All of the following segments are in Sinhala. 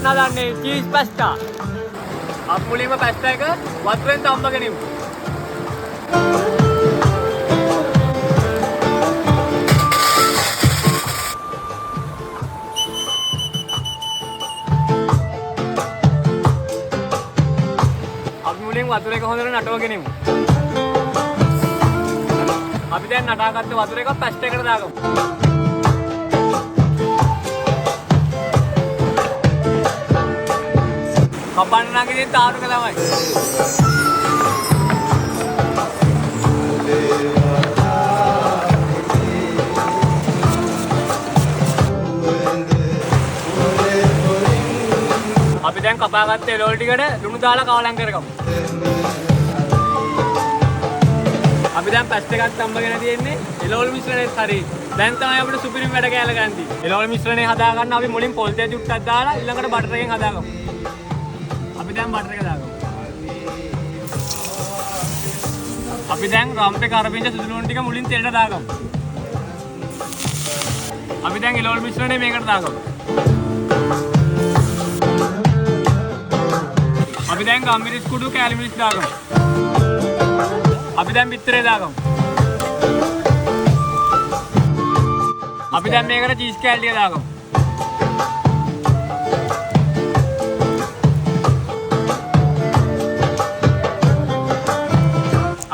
නදන්නේ චීස් පැස්ටා. අපි මුලින්ම පැස්ටා එක වතුරෙන් තම්බගෙන ඉමු. අපි මුලින් වතුර එක හොඳට නටවගෙන ඉමු. අපි දැන් නටාගත්ත වතුර එක පැස්ටා එකට දාගමු. කපන්න නම් ඉතින් තාරුක තමයි. අපි දැන් කපාගත්ත එළවලු ටිකට ලුණු දාලා කවලම් කරගමු. අපි දැන් පැස්ට් එකක් තම්බගෙන තියෙන්නේ එළවලු මිශ්‍රණයත් හරි. දැන් තමයි අපිට සුපිරිම වැඩ කෑල්ල ගන්න තියෙන්නේ. එළවලු මිශ්‍රණය හදා ගන්න අපි මුලින් පොල් තේ චුට්ටක් දාලා ඊළඟට බටර් එකෙන් හදාගමු. අපි දැන් බටර් එක දාගමු. අපි දැන් රම්පේ කරපිංච සුදු ලුණු ටික මුලින් තෙලට දාගමු. අපි දැන් එළවලු මිශ්‍රණය මේකට දාගමු. අපි දැන් ගම්මිරිස් කුඩු කෑලි මිරිස් දාගමු. අපි දැන් බිත්තරේ දාගමු. අපි දැන් මේකට චීස් කෑලි ටික දාගමු.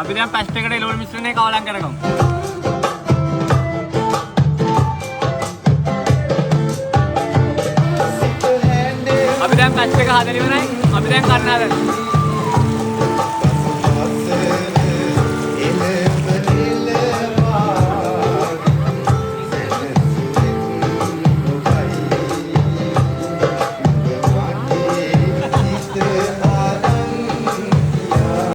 අපි දැන් පැස්ට් එකට එළවලු මිශ්‍රණය කවලම් කරගමු. අපි දැන් පැස්ට් එක හදලා ඉවරයි. අපි දැන් කන්න හදනවා.